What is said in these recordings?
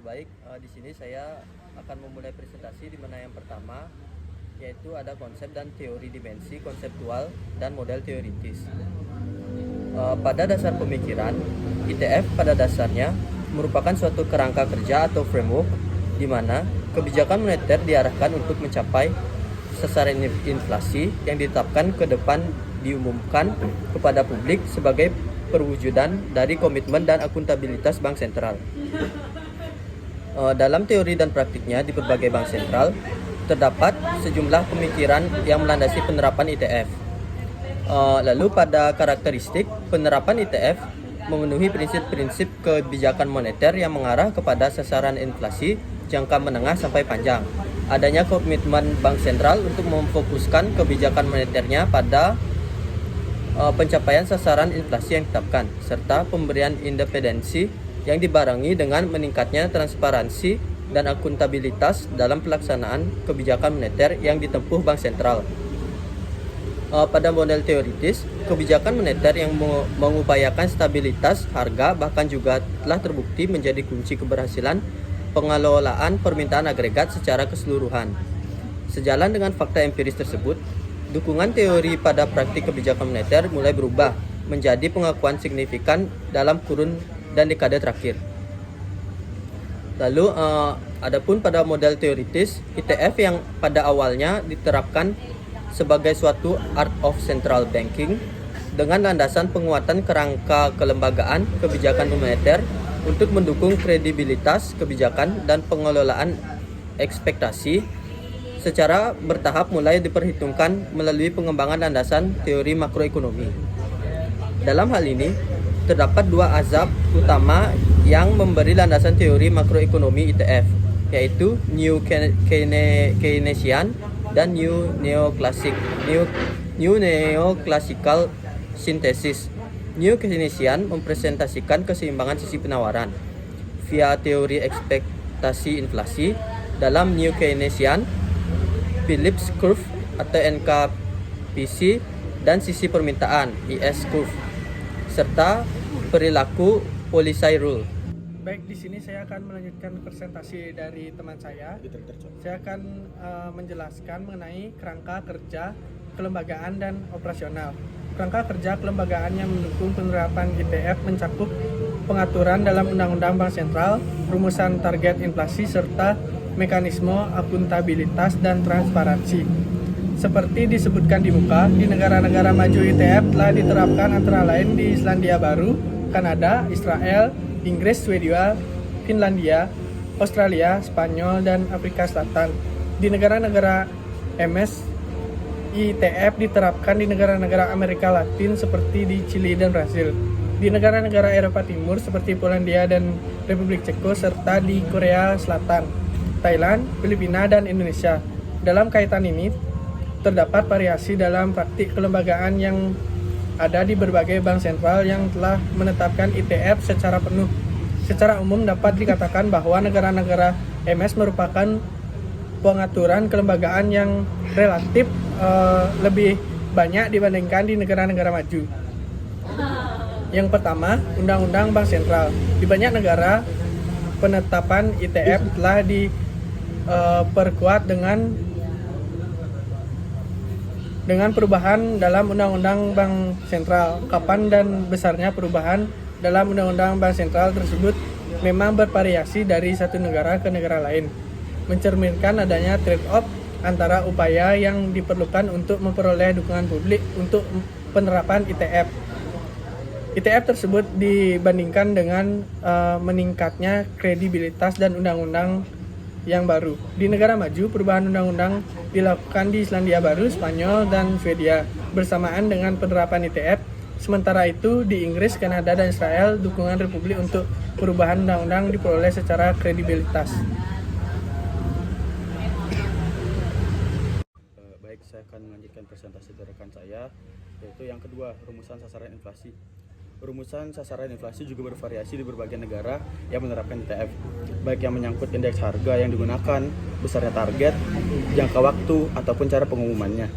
Di sini saya akan memulai presentasi di mana yang pertama yaitu ada konsep dan teori dimensi konseptual dan model teoritis. Pada dasar pemikiran, ITF pada dasarnya merupakan suatu kerangka kerja atau framework di mana kebijakan moneter diarahkan untuk mencapai sasaran inflasi yang ditetapkan ke depan diumumkan kepada publik sebagai perwujudan dari komitmen dan akuntabilitas bank sentral. Dalam teori dan praktiknya di berbagai bank sentral, terdapat sejumlah pemikiran yang melandasi penerapan ITF. Lalu pada karakteristik, penerapan ITF memenuhi prinsip-prinsip kebijakan moneter yang mengarah kepada sasaran inflasi jangka menengah sampai panjang. Adanya komitmen bank sentral untuk memfokuskan kebijakan moneternya pada pencapaian sasaran inflasi yang ditetapkan, serta pemberian independensi yang dibarengi dengan meningkatnya transparansi dan akuntabilitas dalam pelaksanaan kebijakan moneter yang ditempuh bank sentral. Pada model teoritis, kebijakan moneter yang mengupayakan stabilitas harga bahkan juga telah terbukti menjadi kunci keberhasilan pengelolaan permintaan agregat secara keseluruhan. Sejalan dengan fakta empiris tersebut, dukungan teori pada praktik kebijakan moneter mulai berubah menjadi pengakuan signifikan dalam kurun dan dekade terakhir. Lalu adapun pada model teoritis, ITF yang pada awalnya diterapkan sebagai suatu art of central banking dengan landasan penguatan kerangka kelembagaan kebijakan moneter untuk mendukung kredibilitas kebijakan dan pengelolaan ekspektasi secara bertahap mulai diperhitungkan melalui pengembangan landasan teori makroekonomi. Dalam hal ini, terdapat dua azab utama yang memberi landasan teori makroekonomi ITF, yaitu New Keynesian dan New Neoclassical Synthesis. New Keynesian mempresentasikan keseimbangan sisi penawaran via teori ekspektasi inflasi. Dalam New Keynesian, Phillips Curve atau NKPC dan sisi permintaan IS Curve serta perilaku Policy Rule. Baik, di sini saya akan melanjutkan presentasi dari teman saya. Saya akan menjelaskan mengenai kerangka kerja, kelembagaan, dan operasional. Kerangka kerja kelembagaan yang mendukung penerapan ITF mencakup pengaturan dalam Undang-Undang Bank Sentral, rumusan target inflasi, serta mekanisme akuntabilitas dan transparansi. Seperti disebutkan di muka, di negara-negara maju ITF telah diterapkan antara lain di Selandia Baru, Kanada, Israel, Inggris, Swedia, Finlandia, Australia, Spanyol, dan Afrika Selatan. Di negara-negara MS, ITF diterapkan di negara-negara Amerika Latin seperti di Chili dan Brasil. Di negara-negara Eropa Timur seperti Polandia dan Republik Ceko, serta di Korea Selatan, Thailand, Filipina, dan Indonesia. Dalam kaitan ini, terdapat variasi dalam praktik kelembagaan yang ada di berbagai bank sentral yang telah menetapkan ITF secara penuh. Secara umum dapat dikatakan bahwa negara-negara MS merupakan pengaturan kelembagaan yang relatif lebih banyak dibandingkan di negara-negara maju. Yang pertama, Undang-Undang Bank Sentral. Di banyak negara, penetapan ITF telah diperkuat dengan perubahan dalam Undang-Undang Bank Sentral. Kapan dan besarnya perubahan dalam Undang-Undang Bank Sentral tersebut memang bervariasi dari satu negara ke negara lain, mencerminkan adanya trade-off antara upaya yang diperlukan untuk memperoleh dukungan publik untuk penerapan ITF. ITF tersebut dibandingkan dengan meningkatnya kredibilitas dan undang-undang yang baru. Di negara maju, perubahan undang-undang dilakukan di Selandia Baru, Spanyol, dan Swedia bersamaan dengan penerapan ITF. Sementara itu, di Inggris, Kanada, dan Israel, dukungan Republik untuk perubahan undang-undang diperoleh secara kredibilitas. Baik, saya akan melanjutkan presentasi dari rekan saya, yaitu yang kedua, rumusan sasaran inflasi. Rumusan sasaran inflasi juga bervariasi di berbagai negara yang menerapkan ITF, baik yang menyangkut indeks harga yang digunakan, besarnya target, jangka waktu, ataupun cara pengumumannya.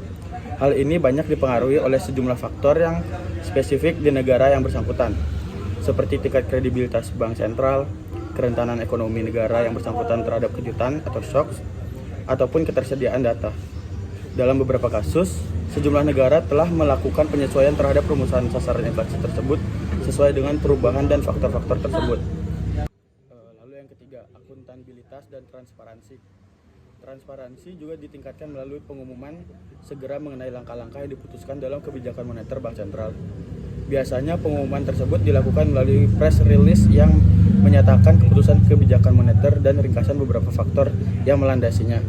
Hal ini banyak dipengaruhi oleh sejumlah faktor yang spesifik di negara yang bersangkutan, seperti tingkat kredibilitas bank sentral, kerentanan ekonomi negara yang bersangkutan terhadap kejutan atau shocks, ataupun ketersediaan data. Dalam beberapa kasus, sejumlah negara telah melakukan penyesuaian terhadap rumusan sasaran inflasi tersebut sesuai dengan perubahan dan faktor-faktor tersebut. Lalu yang ketiga, akuntabilitas dan transparansi. Transparansi juga ditingkatkan melalui pengumuman segera mengenai langkah-langkah yang diputuskan dalam kebijakan moneter Bank Sentral. Biasanya pengumuman tersebut dilakukan melalui press release yang menyatakan keputusan kebijakan moneter dan ringkasan beberapa faktor yang melandasinya.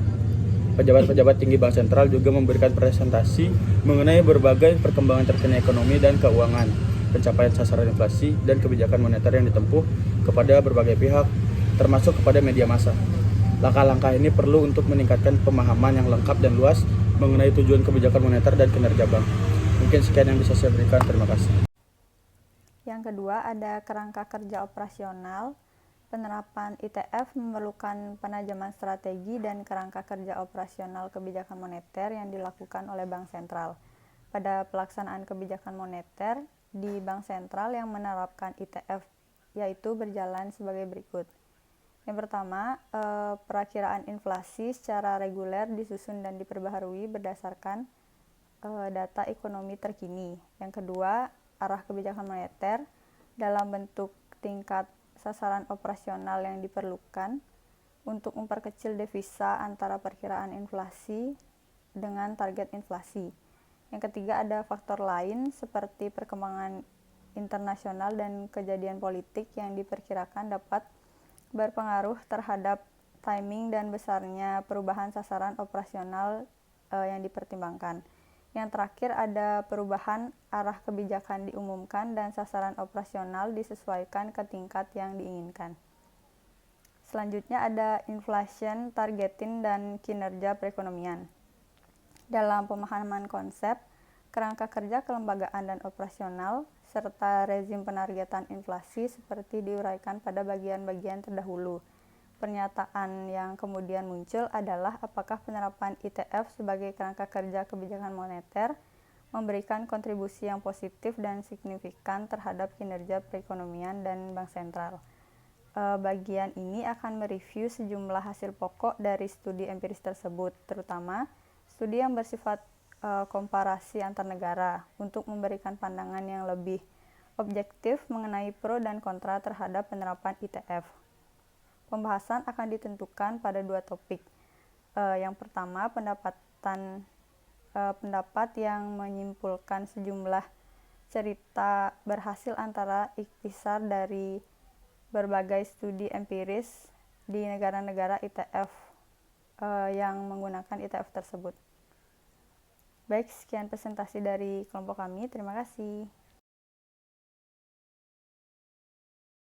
Pejabat-pejabat tinggi Bank Sentral juga memberikan presentasi mengenai berbagai perkembangan terkini ekonomi dan keuangan, pencapaian sasaran inflasi, dan kebijakan moneter yang ditempuh kepada berbagai pihak, termasuk kepada media massa. Langkah-langkah ini perlu untuk meningkatkan pemahaman yang lengkap dan luas mengenai tujuan kebijakan moneter dan kinerja bank. Mungkin sekian yang bisa saya berikan. Terima kasih. Yang kedua ada kerangka kerja operasional. Penerapan ITF memerlukan penajaman strategi dan kerangka kerja operasional kebijakan moneter yang dilakukan oleh Bank Sentral. Pada pelaksanaan kebijakan moneter di Bank Sentral yang menerapkan ITF yaitu berjalan sebagai berikut. Yang pertama, perakiraan inflasi secara reguler disusun dan diperbaharui berdasarkan data ekonomi terkini. Yang kedua, arah kebijakan moneter dalam bentuk tingkat sasaran operasional yang diperlukan untuk memperkecil devisa antara perkiraan inflasi dengan target inflasi. Yang ketiga, ada faktor lain seperti perkembangan internasional dan kejadian politik yang diperkirakan dapat berpengaruh terhadap timing dan besarnya perubahan sasaran operasional yang dipertimbangkan. Yang terakhir ada perubahan arah kebijakan diumumkan dan sasaran operasional disesuaikan ke tingkat yang diinginkan. Selanjutnya ada inflation, targeting, dan kinerja perekonomian. Dalam pemahaman konsep, kerangka kerja kelembagaan dan operasional, serta rezim penargetan inflasi seperti diuraikan pada bagian-bagian terdahulu. Pernyataan yang kemudian muncul adalah apakah penerapan ITF sebagai kerangka kerja kebijakan moneter memberikan kontribusi yang positif dan signifikan terhadap kinerja perekonomian dan Bank Sentral. Bagian ini akan mereview sejumlah hasil pokok dari studi empiris tersebut, terutama studi yang bersifat komparasi antar negara untuk memberikan pandangan yang lebih objektif mengenai pro dan kontra terhadap penerapan ITF. Pembahasan akan ditentukan pada dua topik. Yang pertama, pendapat yang menyimpulkan sejumlah cerita berhasil antara ikhtisar dari berbagai studi empiris di negara-negara ITF yang menggunakan ITF tersebut. Baik, sekian presentasi dari kelompok kami. Terima kasih.